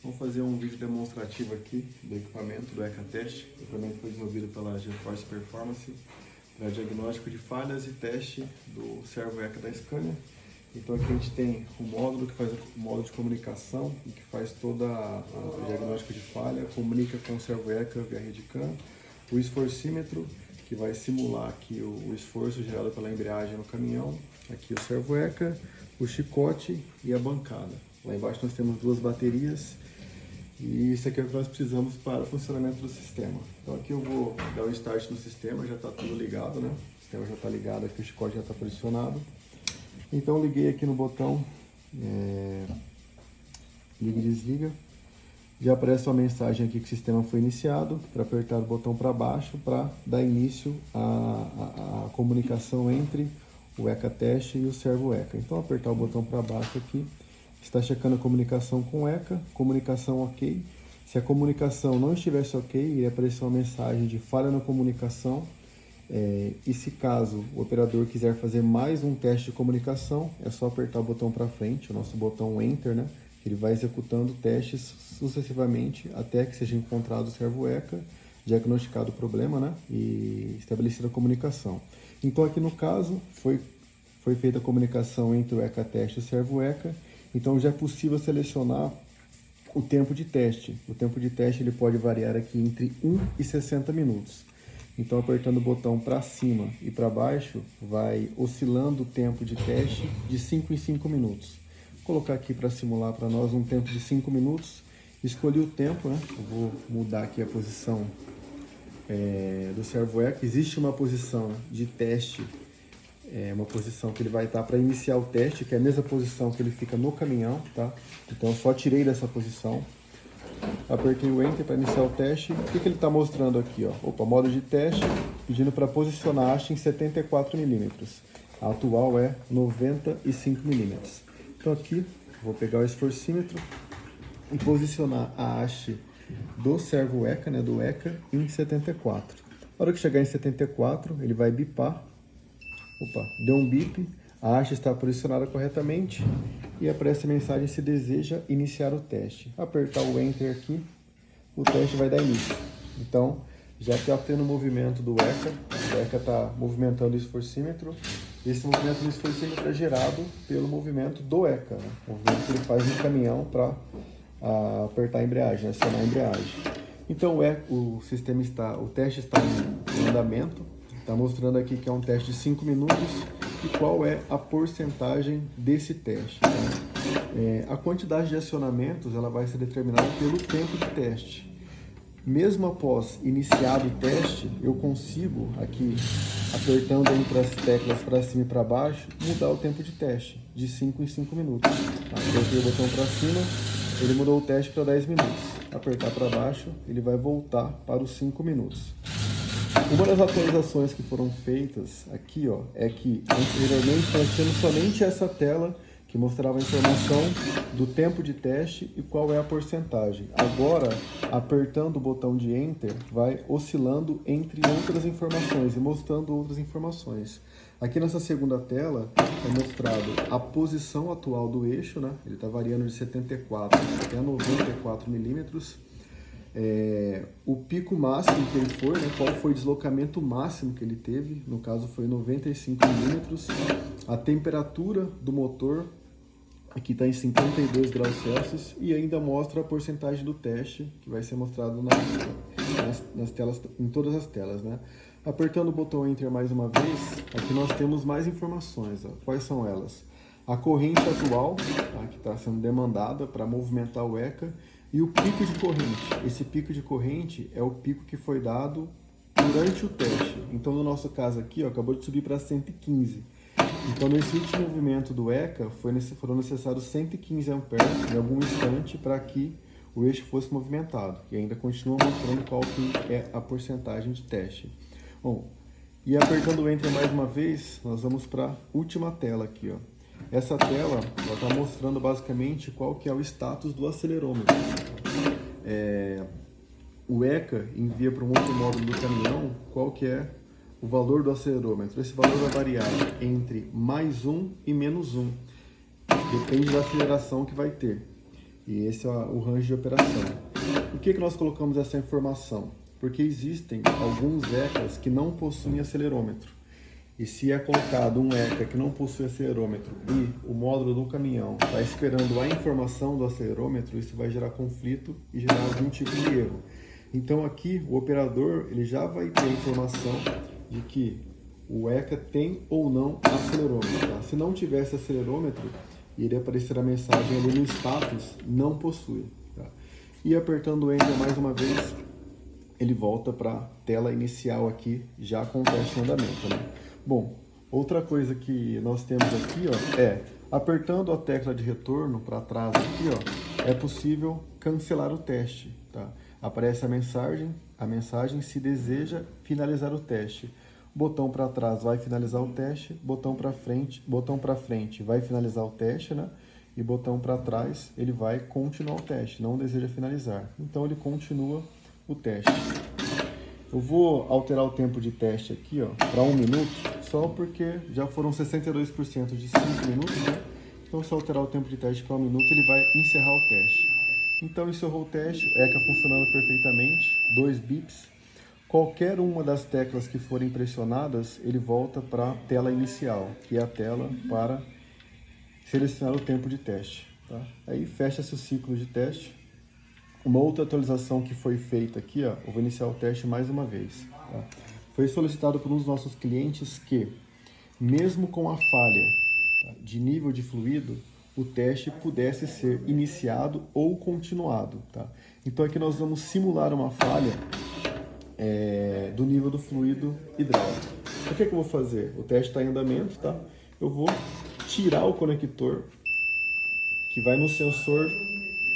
Vamos fazer um vídeo demonstrativo aqui do equipamento do ECA-Test. O equipamento foi desenvolvido pela GeForce Performance para diagnóstico de falhas e teste do servo ECA da Scania. Então aqui a gente tem o módulo que faz o módulo de comunicação e que faz toda a diagnóstico de falha, comunica com o servo ECA via RedCam, o esforcímetro que vai simular aqui o esforço gerado pela embreagem no caminhão, aqui o servo ECA, o chicote e a bancada. Lá embaixo nós temos duas baterias e isso aqui é o que nós precisamos para o funcionamento do sistema. Então aqui eu vou dar o start no sistema, já está tudo ligado, né? O sistema já está ligado aqui, o chicote já está posicionado. Então liguei aqui no botão liga e desliga. Já aparece uma mensagem aqui que o sistema foi iniciado, para apertar o botão para baixo para dar início à comunicação entre o ECA-Test e o servo ECA. Então apertar o botão para baixo aqui, está checando a comunicação com o ECA, comunicação ok. Se a comunicação não estivesse ok, iria aparecer uma mensagem de falha na comunicação. E se caso o operador quiser fazer mais um teste de comunicação, é só apertar o botão para frente, o nosso botão Enter, né? Ele vai executando testes sucessivamente até que seja encontrado o servo ECA, diagnosticado o problema, né? E estabelecida a comunicação. Então aqui no caso foi feita a comunicação entre o ECA-Test e o servo ECA. Então já é possível selecionar o tempo de teste. O tempo de teste ele pode variar aqui entre 1 e 60 minutos. Então apertando o botão para cima e para baixo vai oscilando o tempo de teste de 5 em 5 minutos. Vou colocar aqui para simular para nós um tempo de 5 minutos. Escolhi o tempo, né? Eu vou mudar aqui a posição do servo ECA. Existe uma posição de teste, uma posição que ele vai estar para iniciar o teste, que é a mesma posição que ele fica no caminhão, tá? Então eu só tirei dessa posição. Apertei o Enter para iniciar o teste. O que ele está mostrando aqui? Opa, modo de teste, pedindo para posicionar a haste em 74 mm. A atual é 95 mm. Então aqui, vou pegar o esforcímetro e posicionar a haste do servo ECA, né, do ECA, em 74. Na hora que chegar em 74, ele vai bipar. Opa, deu um bip. A haste está posicionada corretamente e aparece a mensagem se deseja iniciar o teste. Apertar o Enter aqui, o teste vai dar início. Então, já está tendo o movimento do ECA, o ECA está movimentando o esforcímetro. Esse movimento do esforcímetro é gerado pelo movimento do ECA, né? O movimento que ele faz no caminhão para apertar a embreagem, acionar a embreagem. Então, o teste está em andamento. Está mostrando aqui que é um teste de 5 minutos e qual é a porcentagem desse teste. Tá? A quantidade de acionamentos ela vai ser determinada pelo tempo de teste. Mesmo após iniciado o teste, eu consigo aqui, apertando entre as teclas para cima e para baixo, mudar o tempo de teste de 5 em 5 minutos. Tá? Apertei o botão para cima, ele mudou o teste para 10 minutos. Apertar para baixo, ele vai voltar para os 5 minutos. Uma das atualizações que foram feitas aqui, é que anteriormente nós tínhamos somente essa tela que mostrava a informação do tempo de teste e qual é a porcentagem. Agora, apertando o botão de Enter, vai oscilando entre outras informações e mostrando outras informações. Aqui nessa segunda tela é mostrado a posição atual do eixo, né? Ele está variando de 74 até 94 milímetros. O pico máximo que ele foi, né, qual foi o deslocamento máximo que ele teve, no caso foi 95 milímetros, a temperatura do motor, aqui está em 52 graus Celsius, e ainda mostra a porcentagem do teste, que vai ser mostrado nas telas, em todas as telas, né? Apertando o botão Enter mais uma vez, aqui nós temos mais informações. Quais são elas? A corrente atual, tá, que está sendo demandada para movimentar o ECA, e o pico de corrente. Esse pico de corrente é o pico que foi dado durante o teste. Então, no nosso caso aqui, acabou de subir para 115. Então, nesse último movimento do ECA, foram necessários 115 amperes em algum instante para que o eixo fosse movimentado. E ainda continua mostrando qual que é a porcentagem de teste. Bom, e apertando o Enter mais uma vez, nós vamos para a última tela aqui, Essa tela está mostrando basicamente qual que é o status do acelerômetro. O ECA envia para um outro módulo do caminhão qual que é o valor do acelerômetro. Esse valor vai variar entre +1 e -1. Depende da aceleração que vai ter. E esse é o range de operação. Por que nós colocamos essa informação? Porque existem alguns ECAs que não possuem acelerômetro. E se é colocado um ECA que não possui acelerômetro e o módulo do caminhão está esperando a informação do acelerômetro, isso vai gerar conflito e gerar algum tipo de erro. Então aqui o operador ele já vai ter a informação de que o ECA tem ou não acelerômetro. Tá? Se não tivesse acelerômetro, iria aparecer a mensagem ali no status, não possui. Tá? E apertando o Enter mais uma vez, ele volta para a tela inicial aqui, já com o teste em andamento. Né? Bom, outra coisa que nós temos aqui ó, é, apertando a tecla de retorno para trás aqui, ó, é possível cancelar o teste. Tá? Aparece a mensagem se deseja finalizar o teste. Botão para trás vai finalizar o teste, botão para frente vai finalizar o teste, né? E botão para trás ele vai continuar o teste, não deseja finalizar. Então ele continua o teste. Eu vou alterar o tempo de teste aqui, ó, para 1 minuto, só porque já foram 62% de 5 minutos, né? Então se eu alterar o tempo de teste para 1 minuto, ele vai encerrar o teste. Então encerrou o teste, ECA funcionando perfeitamente, 2 bips. Qualquer uma das teclas que forem pressionadas, ele volta para a tela inicial, que é a tela para selecionar o tempo de teste. Tá? Aí fecha-se o ciclo de teste. Uma outra atualização que foi feita aqui, ó, eu vou iniciar o teste mais uma vez. Tá? Foi solicitado por um dos nossos clientes que, mesmo com a falha tá, de nível de fluido, o teste pudesse ser iniciado ou continuado. Tá? Então aqui nós vamos simular uma falha do nível do fluido hidráulico. O que eu vou fazer? O teste está em andamento, tá? Eu vou tirar o conector que vai no sensor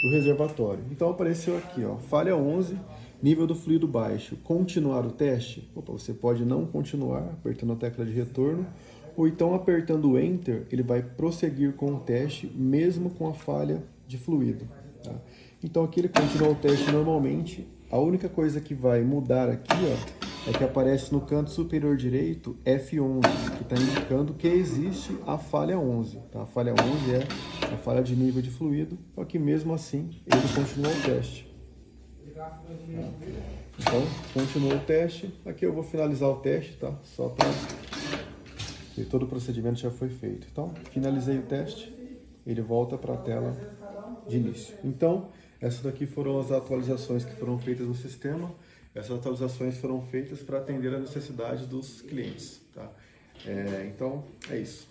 do reservatório. Então apareceu aqui, ó, falha 11, nível do fluido baixo. Continuar o teste? Opa, você pode não continuar apertando a tecla de retorno, ou então apertando o Enter, ele vai prosseguir com o teste mesmo com a falha de fluido. Tá? Então aqui ele continua o teste normalmente. A única coisa que vai mudar aqui ó, é que aparece no canto superior direito F11, que está indicando que existe a falha 11. Tá? A falha 11 é a falha de nível de fluido, só que mesmo assim ele continua o teste. Tá? Então, continua o teste. Aqui eu vou finalizar o teste, tá? Só para... E todo o procedimento já foi feito. Então, finalizei o teste, ele volta para a tela de início. Então, essas daqui foram as atualizações que foram feitas no sistema. Essas atualizações foram feitas para atender a necessidade dos clientes. Tá? Então, é isso.